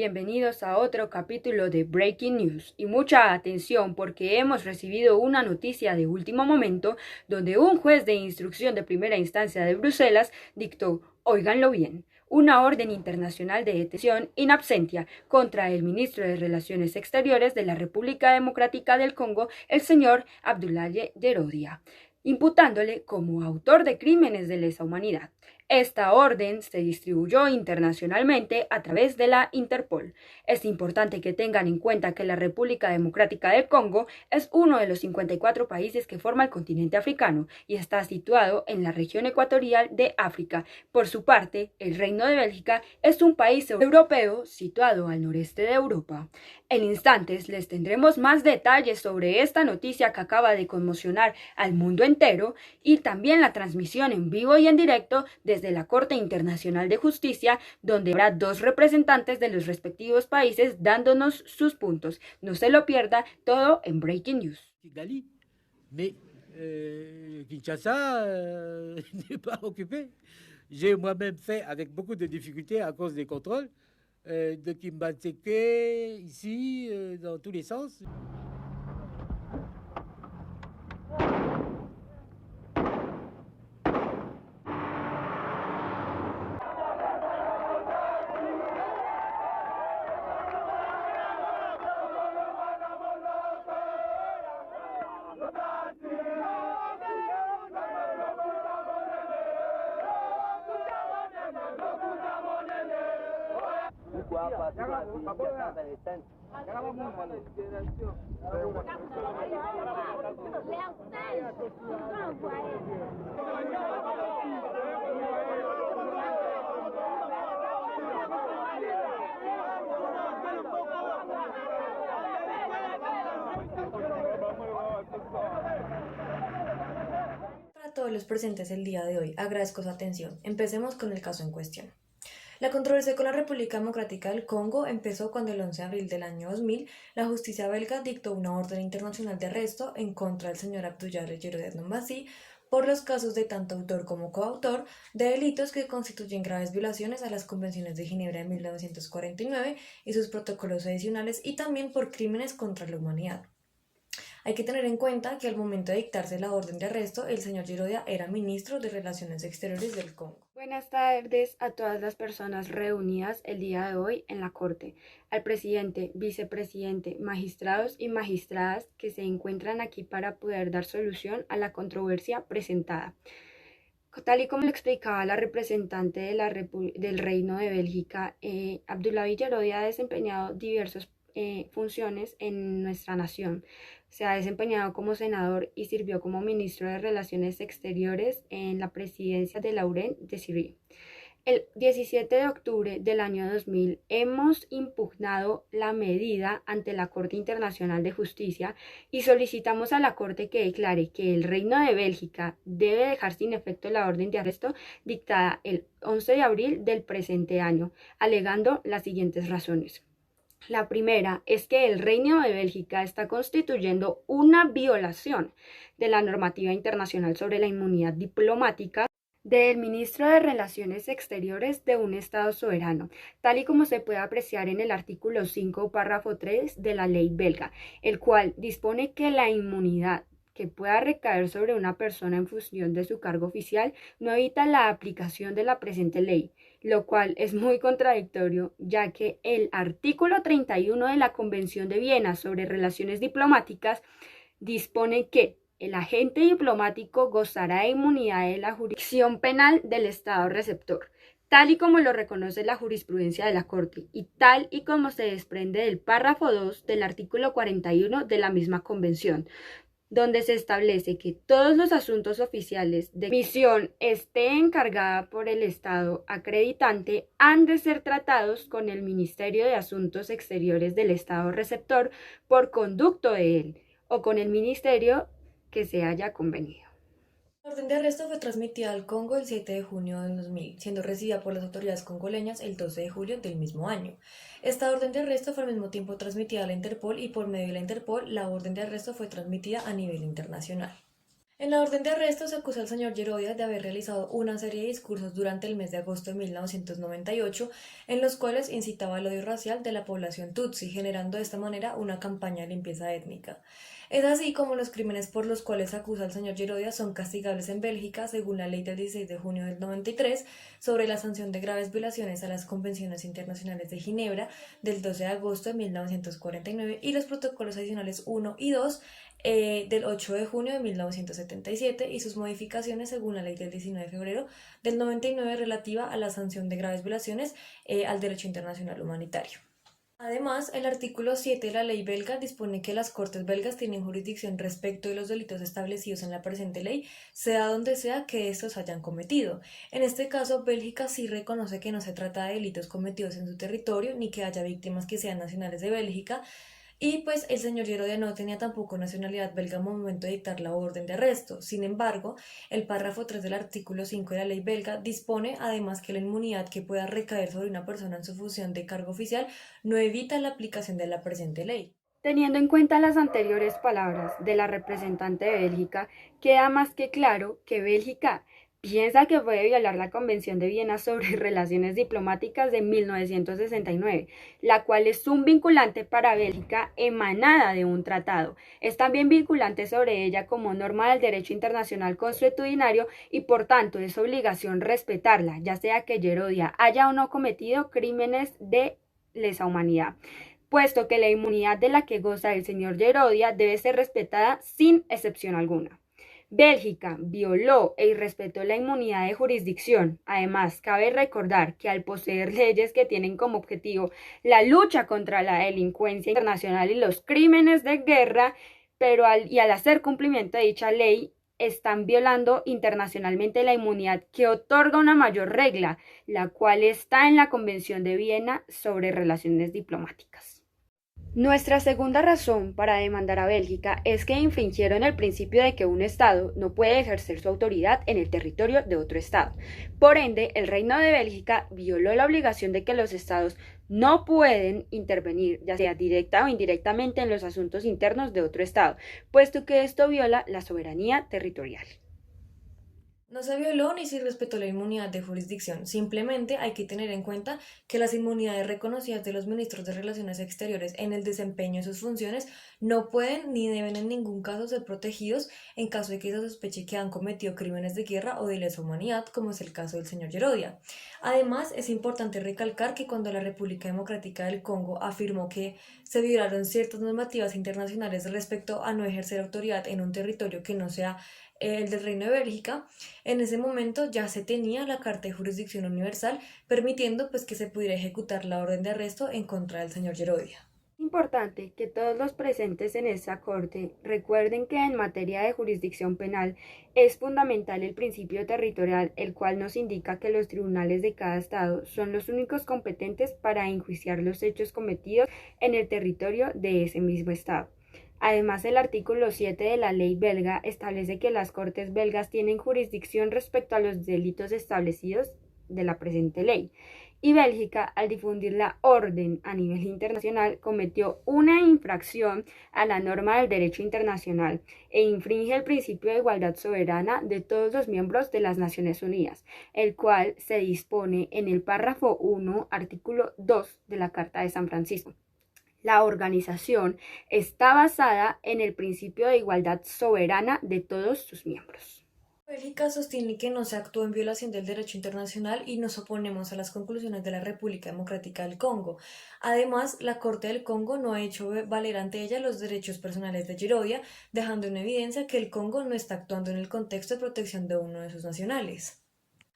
bienvenidos a otro capítulo de Breaking News y mucha atención porque hemos recibido una noticia de último momento donde un juez de instrucción de primera instancia de Bruselas dictó, óiganlo bien, una orden internacional de detención in absentia contra el ministro de Relaciones Exteriores de la República Democrática del Congo, el señor Abdoulaye Yerodia, imputándole como autor de crímenes de lesa humanidad. Esta orden se distribuyó internacionalmente a través de la Interpol. Es importante que tengan en cuenta que la República Democrática del Congo es uno de los 54 países que forma el continente africano y está situado en la región ecuatorial de África. Por su parte, el Reino de Bélgica es un país europeo situado al noreste de Europa. En instantes les tendremos más detalles sobre esta noticia que acaba de conmocionar al mundo entero y también la transmisión en vivo y en directo desde la Corte Internacional de Justicia, donde habrá dos representantes de los respectivos países dándonos sus puntos. No se lo pierda, todo en Breaking News. Mais Kinshasa n'est pas occupé. J'ai moi-même fait avec beaucoup de difficultés à cause des contrôles de Kimbanseke ici, dans tous les sens. Para todos los presentes el día de hoy, agradezco su atención. Empecemos con el caso en cuestión. La controversia con la República Democrática del Congo empezó cuando el 11 de abril del año 2000 la justicia belga dictó una orden internacional de arresto en contra del señor Abdoulaye Yerodia por los casos de tanto autor como coautor de delitos que constituyen graves violaciones a las convenciones de Ginebra de 1949 y sus protocolos adicionales y también por crímenes contra la humanidad. Hay que tener en cuenta que al momento de dictarse la orden de arresto, el señor Yerodia era ministro de Relaciones Exteriores del Congo. Buenas tardes a todas las personas reunidas el día de hoy en la Corte, al presidente, vicepresidente, magistrados y magistradas que se encuentran aquí para poder dar solución a la controversia presentada. Tal y como lo explicaba la representante del Reino de Bélgica, Abdoulaye Yerodia ha desempeñado diversas funciones en nuestra nación. Se ha desempeñado como senador y sirvió como ministro de Relaciones Exteriores en la presidencia de Laurent Désiré. El 17 de octubre del año 2000 hemos impugnado la medida ante la Corte Internacional de Justicia y solicitamos a la Corte que declare que el Reino de Bélgica debe dejar sin efecto la orden de arresto dictada el 11 de abril del presente año, alegando las siguientes razones. La primera es que el Reino de Bélgica está constituyendo una violación de la normativa internacional sobre la inmunidad diplomática del ministro de Relaciones Exteriores de un Estado soberano, tal y como se puede apreciar en el artículo 5, párrafo 3 de la ley belga, el cual dispone que la inmunidad que pueda recaer sobre una persona en función de su cargo oficial no evita la aplicación de la presente ley, lo cual es muy contradictorio, ya que el artículo 31 de la Convención de Viena sobre Relaciones Diplomáticas dispone que el agente diplomático gozará de inmunidad de la jurisdicción penal del Estado receptor, tal y como lo reconoce la jurisprudencia de la Corte, y tal y como se desprende del párrafo 2 del artículo 41 de la misma Convención, donde se establece que todos los asuntos oficiales de misión esté encargada por el Estado acreditante han de ser tratados con el Ministerio de Asuntos Exteriores del Estado receptor por conducto de él o con el ministerio que se haya convenido. La orden de arresto fue transmitida al Congo el 7 de junio del 2000, siendo recibida por las autoridades congoleñas el 12 de julio del mismo año. Esta orden de arresto fue al mismo tiempo transmitida a la Interpol y por medio de la Interpol la orden de arresto fue transmitida a nivel internacional. En la orden de arresto se acusa al señor Yerodia de haber realizado una serie de discursos durante el mes de agosto de 1998 en los cuales incitaba al odio racial de la población Tutsi, generando de esta manera una campaña de limpieza étnica. Es así como los crímenes por los cuales se acusa al señor Yerodia son castigables en Bélgica según la ley del 16 de junio del 93 sobre la sanción de graves violaciones a las convenciones internacionales de Ginebra del 12 de agosto de 1949 y los protocolos adicionales 1 y 2 del 8 de junio de 1977 y sus modificaciones según la ley del 19 de febrero del 99 relativa a la sanción de graves violaciones al derecho internacional humanitario. Además, el artículo 7 de la ley belga dispone que las Cortes belgas tienen jurisdicción respecto de los delitos establecidos en la presente ley, sea donde sea que estos hayan cometido. En este caso, Bélgica sí reconoce que no se trata de delitos cometidos en su territorio ni que haya víctimas que sean nacionales de Bélgica, y pues el señor Yerodia no tenía tampoco nacionalidad belga al momento de dictar la orden de arresto. Sin embargo, el párrafo 3 del artículo 5 de la ley belga dispone además que la inmunidad que pueda recaer sobre una persona en su función de cargo oficial no evita la aplicación de la presente ley. Teniendo en cuenta las anteriores palabras de la representante de Bélgica, queda más que claro que Bélgica piensa que puede violar la Convención de Viena sobre Relaciones Diplomáticas de 1969, la cual es un vinculante para Bélgica emanada de un tratado. Es también vinculante sobre ella como norma del derecho internacional consuetudinario y por tanto es obligación respetarla, ya sea que Yerodia haya o no cometido crímenes de lesa humanidad, puesto que la inmunidad de la que goza el señor Yerodia debe ser respetada sin excepción alguna. Bélgica violó e irrespetó la inmunidad de jurisdicción. Además, cabe recordar que al poseer leyes que tienen como objetivo la lucha contra la delincuencia internacional y los crímenes de guerra, al hacer cumplimiento de dicha ley, están violando internacionalmente la inmunidad que otorga una mayor regla, la cual está en la Convención de Viena sobre Relaciones Diplomáticas. Nuestra segunda razón para demandar a Bélgica es que infringieron el principio de que un Estado no puede ejercer su autoridad en el territorio de otro Estado. Por ende, el Reino de Bélgica violó la obligación de que los Estados no pueden intervenir, ya sea directa o indirectamente, en los asuntos internos de otro Estado, puesto que esto viola la soberanía territorial. No se violó ni se respetó la inmunidad de jurisdicción. Simplemente hay que tener en cuenta que las inmunidades reconocidas de los ministros de Relaciones Exteriores en el desempeño de sus funciones no pueden ni deben en ningún caso ser protegidos en caso de que se sospeche que han cometido crímenes de guerra o de lesa humanidad, como es el caso del señor Yerodia. Además, es importante recalcar que cuando la República Democrática del Congo afirmó que se violaron ciertas normativas internacionales respecto a no ejercer autoridad en un territorio que no sea el del Reino de Bélgica, en ese momento ya se tenía la Carta de Jurisdicción Universal, permitiendo pues que se pudiera ejecutar la orden de arresto en contra del señor Yerodia. Es importante que todos los presentes en esta corte recuerden que en materia de jurisdicción penal es fundamental el principio territorial, el cual nos indica que los tribunales de cada estado son los únicos competentes para enjuiciar los hechos cometidos en el territorio de ese mismo estado. Además, el artículo 7 de la ley belga establece que las cortes belgas tienen jurisdicción respecto a los delitos establecidos de la presente ley. Y Bélgica, al difundir la orden a nivel internacional, cometió una infracción a la norma del derecho internacional e infringe el principio de igualdad soberana de todos los miembros de las Naciones Unidas, el cual se dispone en el párrafo 1, artículo 2 de la Carta de San Francisco. La organización está basada en el principio de igualdad soberana de todos sus miembros. Bélgica sostiene que no se actuó en violación del derecho internacional y nos oponemos a las conclusiones de la República Democrática del Congo. Además, la Corte del Congo no ha hecho valer ante ella los derechos personales de Yerodia, dejando en evidencia que el Congo no está actuando en el contexto de protección de uno de sus nacionales.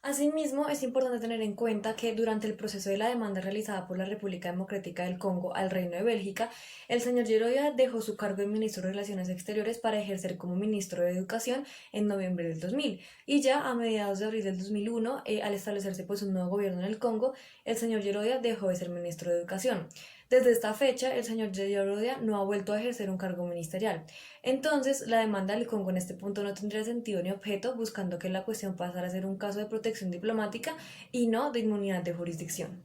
Asimismo, es importante tener en cuenta que durante el proceso de la demanda realizada por la República Democrática del Congo al Reino de Bélgica, el señor Yerodia dejó su cargo de ministro de Relaciones Exteriores para ejercer como ministro de Educación en noviembre del 2000. Y ya a mediados de abril del 2001, al establecerse pues un nuevo gobierno en el Congo, el señor Yerodia dejó de ser ministro de Educación. Desde esta fecha, el señor Yerodia no ha vuelto a ejercer un cargo ministerial. Entonces, la demanda del Congo en este punto no tendría sentido ni objeto, buscando que la cuestión pasara a ser un caso de protección diplomática y no de inmunidad de jurisdicción.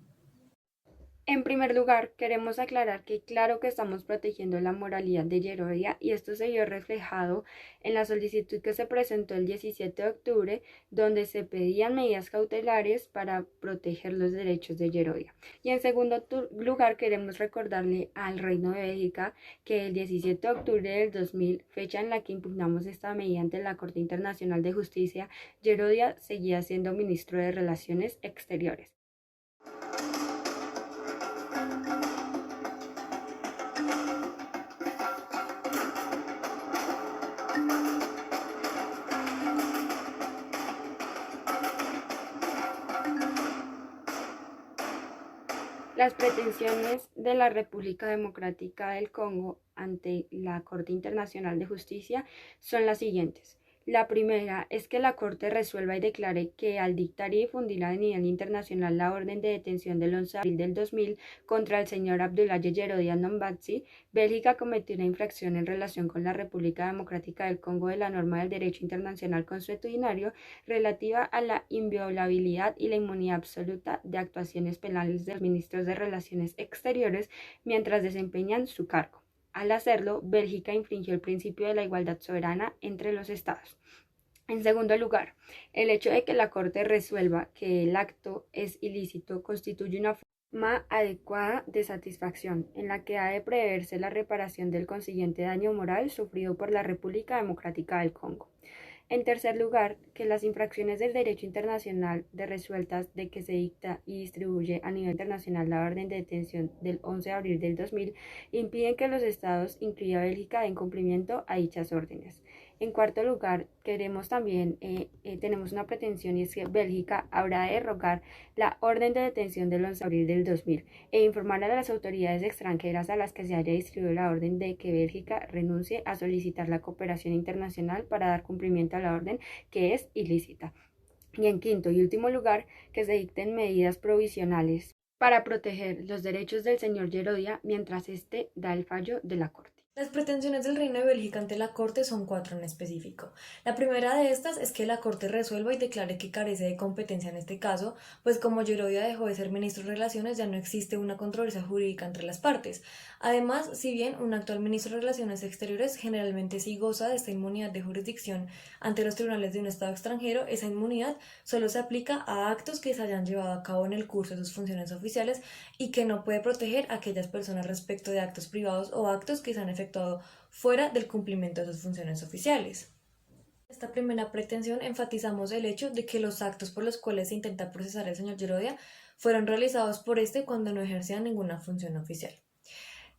En primer lugar, queremos aclarar que claro que estamos protegiendo la moralidad de Yerodia y esto se vio reflejado en la solicitud que se presentó el 17 de octubre, donde se pedían medidas cautelares para proteger los derechos de Yerodia. Y en segundo lugar, queremos recordarle al Reino de Bélgica que el 17 de octubre del 2000, fecha en la que impugnamos esta medida ante la Corte Internacional de Justicia, Yerodia seguía siendo ministro de Relaciones Exteriores. Las pretensiones de la República Democrática del Congo ante la Corte Internacional de Justicia son las siguientes. La primera es que la Corte resuelva y declare que al dictar y difundir a nivel internacional la orden de detención del 11 de abril del 2000 contra el señor Abdoulaye Yerodia Nombadzi, Bélgica cometió una infracción en relación con la República Democrática del Congo de la norma del derecho internacional consuetudinario relativa a la inviolabilidad y la inmunidad absoluta de actuaciones penales de los ministros de Relaciones Exteriores mientras desempeñan su cargo. Al hacerlo, Bélgica infringió el principio de la igualdad soberana entre los estados. En segundo lugar, el hecho de que la Corte resuelva que el acto es ilícito constituye una forma adecuada de satisfacción, en la que ha de preverse la reparación del consiguiente daño moral sufrido por la República Democrática del Congo. En tercer lugar, que las infracciones del derecho internacional de resueltas de que se dicta y distribuye a nivel internacional la orden de detención del 11 de abril del 2000 impiden que los estados, incluida Bélgica, den cumplimiento a dichas órdenes. En cuarto lugar, tenemos una pretensión y es que Bélgica habrá de derogar la orden de detención del 11 de abril del 2000 e informar a las autoridades extranjeras a las que se haya distribuido la orden de que Bélgica renuncie a solicitar la cooperación internacional para dar cumplimiento a la orden que es ilícita. Y en quinto y último lugar, que se dicten medidas provisionales para proteger los derechos del señor Yerodia mientras éste da el fallo de la Corte. Las pretensiones del Reino de Bélgica ante la Corte son 4 en específico. La primera de estas es que la Corte resuelva y declare que carece de competencia en este caso, pues como Yerodia dejó de ser ministro de Relaciones ya no existe una controversia jurídica entre las partes. Además, si bien un actual ministro de Relaciones Exteriores generalmente sí goza de esta inmunidad de jurisdicción ante los tribunales de un Estado extranjero, esa inmunidad solo se aplica a actos que se hayan llevado a cabo en el curso de sus funciones oficiales y que no puede proteger a aquellas personas respecto de actos privados o actos que se han efectuado fuera del cumplimiento de sus funciones oficiales. En esta primera pretensión enfatizamos el hecho de que los actos por los cuales se intenta procesar al señor Yerodia fueron realizados por este cuando no ejercía ninguna función oficial.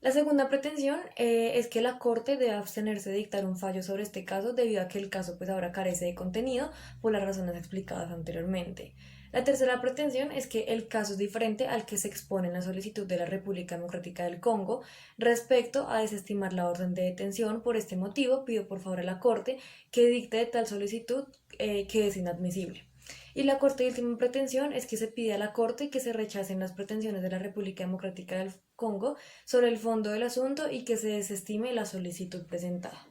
La segunda pretensión es que la Corte debe abstenerse de dictar un fallo sobre este caso debido a que el caso ahora carece de contenido por las razones explicadas anteriormente. La tercera pretensión es que el caso es diferente al que se expone en la solicitud de la República Democrática del Congo respecto a desestimar la orden de detención. Por este motivo, pido por favor a la Corte que dicte de tal solicitud que es inadmisible. Y la cuarta y última pretensión es que se pide a la Corte que se rechacen las pretensiones de la República Democrática del Congo sobre el fondo del asunto y que se desestime la solicitud presentada.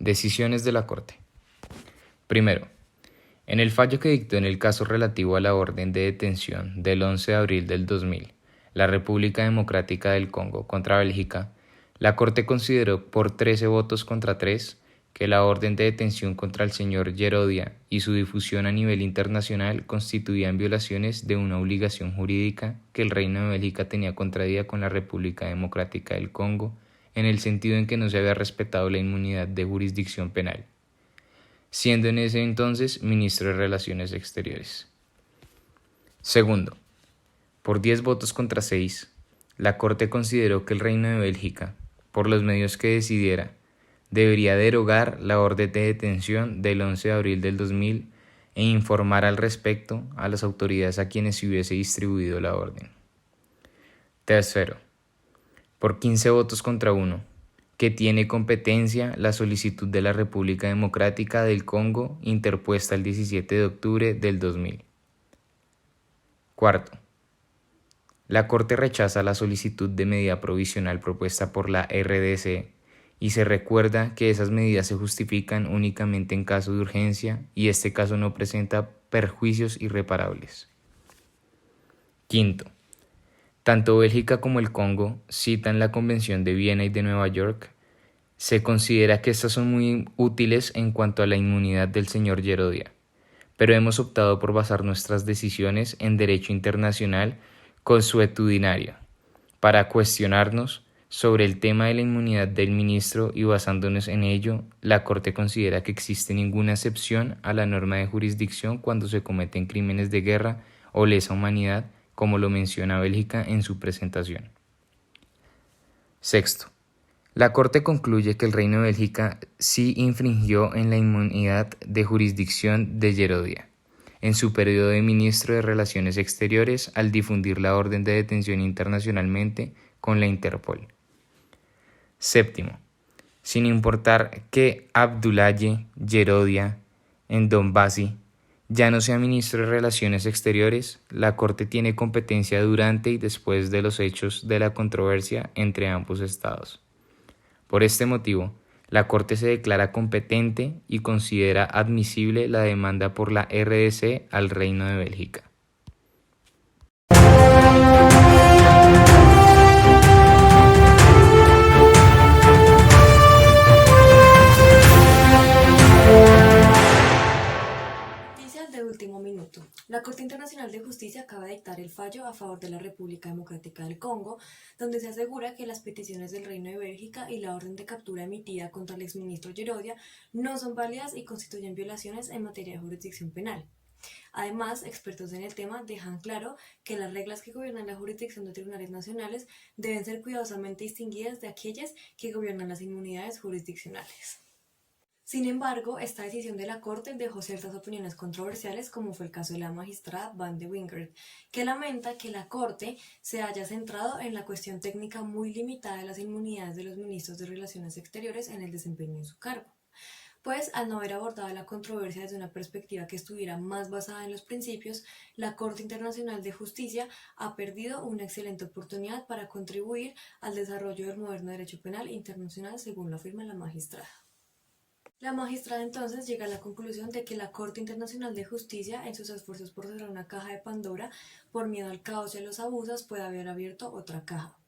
Decisiones de la Corte. Primero, en el fallo que dictó en el caso relativo a la orden de detención del 11 de abril del 2000, la República Democrática del Congo contra Bélgica, la Corte consideró por 13 votos contra 3 que la orden de detención contra el señor Yerodia y su difusión a nivel internacional constituían violaciones de una obligación jurídica que el Reino de Bélgica tenía contraída con la República Democrática del Congo, en el sentido en que no se había respetado la inmunidad de jurisdicción penal, siendo en ese entonces ministro de Relaciones Exteriores. Segundo, por 10 votos contra 6, la Corte consideró que el Reino de Bélgica, por los medios que decidiera, debería derogar la orden de detención del 11 de abril del 2000 e informar al respecto a las autoridades a quienes se hubiese distribuido la orden. Tercero, por 15 votos contra 1, que tiene competencia la solicitud de la República Democrática del Congo interpuesta el 17 de octubre del 2000. Cuarto, la Corte rechaza la solicitud de medida provisional propuesta por la RDC y se recuerda que esas medidas se justifican únicamente en caso de urgencia y este caso no presenta perjuicios irreparables. Quinto, tanto Bélgica como el Congo citan la Convención de Viena y de Nueva York. Se considera que estas son muy útiles en cuanto a la inmunidad del señor Yerodia, pero hemos optado por basar nuestras decisiones en derecho internacional consuetudinario para cuestionarnos sobre el tema de la inmunidad del ministro y basándonos en ello, la Corte considera que existe ninguna excepción a la norma de jurisdicción cuando se cometen crímenes de guerra o lesa humanidad, como lo menciona Bélgica en su presentación. Sexto, la Corte concluye que el Reino de Bélgica sí infringió en la inmunidad de jurisdicción de Yerodia en su periodo de ministro de Relaciones Exteriores al difundir la orden de detención internacionalmente con la Interpol. Séptimo, sin importar que Abdoulaye Yerodia Ndombasi ya no sea ministro de Relaciones Exteriores, la Corte tiene competencia durante y después de los hechos de la controversia entre ambos estados. Por este motivo, la Corte se declara competente y considera admisible la demanda por la RDC al Reino de Bélgica. De último minuto. La Corte Internacional de Justicia acaba de dictar el fallo a favor de la República Democrática del Congo, donde se asegura que las peticiones del Reino de Bélgica y la orden de captura emitida contra el exministro Yerodia no son válidas y constituyen violaciones en materia de jurisdicción penal. Además, expertos en el tema dejan claro que las reglas que gobiernan la jurisdicción de tribunales nacionales deben ser cuidadosamente distinguidas de aquellas que gobiernan las inmunidades jurisdiccionales. Sin embargo, esta decisión de la Corte dejó ciertas opiniones controversiales, como fue el caso de la magistrada Van de Wingert, que lamenta que la Corte se haya centrado en la cuestión técnica muy limitada de las inmunidades de los ministros de Relaciones Exteriores en el desempeño de su cargo. Pues, al no haber abordado la controversia desde una perspectiva que estuviera más basada en los principios, la Corte Internacional de Justicia ha perdido una excelente oportunidad para contribuir al desarrollo del moderno derecho penal internacional, según lo afirma la magistrada. La magistrada entonces llega a la conclusión de que la Corte Internacional de Justicia, en sus esfuerzos por cerrar una caja de Pandora, por miedo al caos y a los abusos, puede haber abierto otra caja,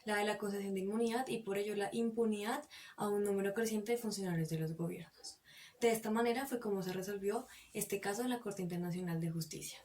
la de la concesión de inmunidad y por ello la impunidad a un número creciente de funcionarios de los gobiernos. De esta manera fue como se resolvió este caso en la Corte Internacional de Justicia.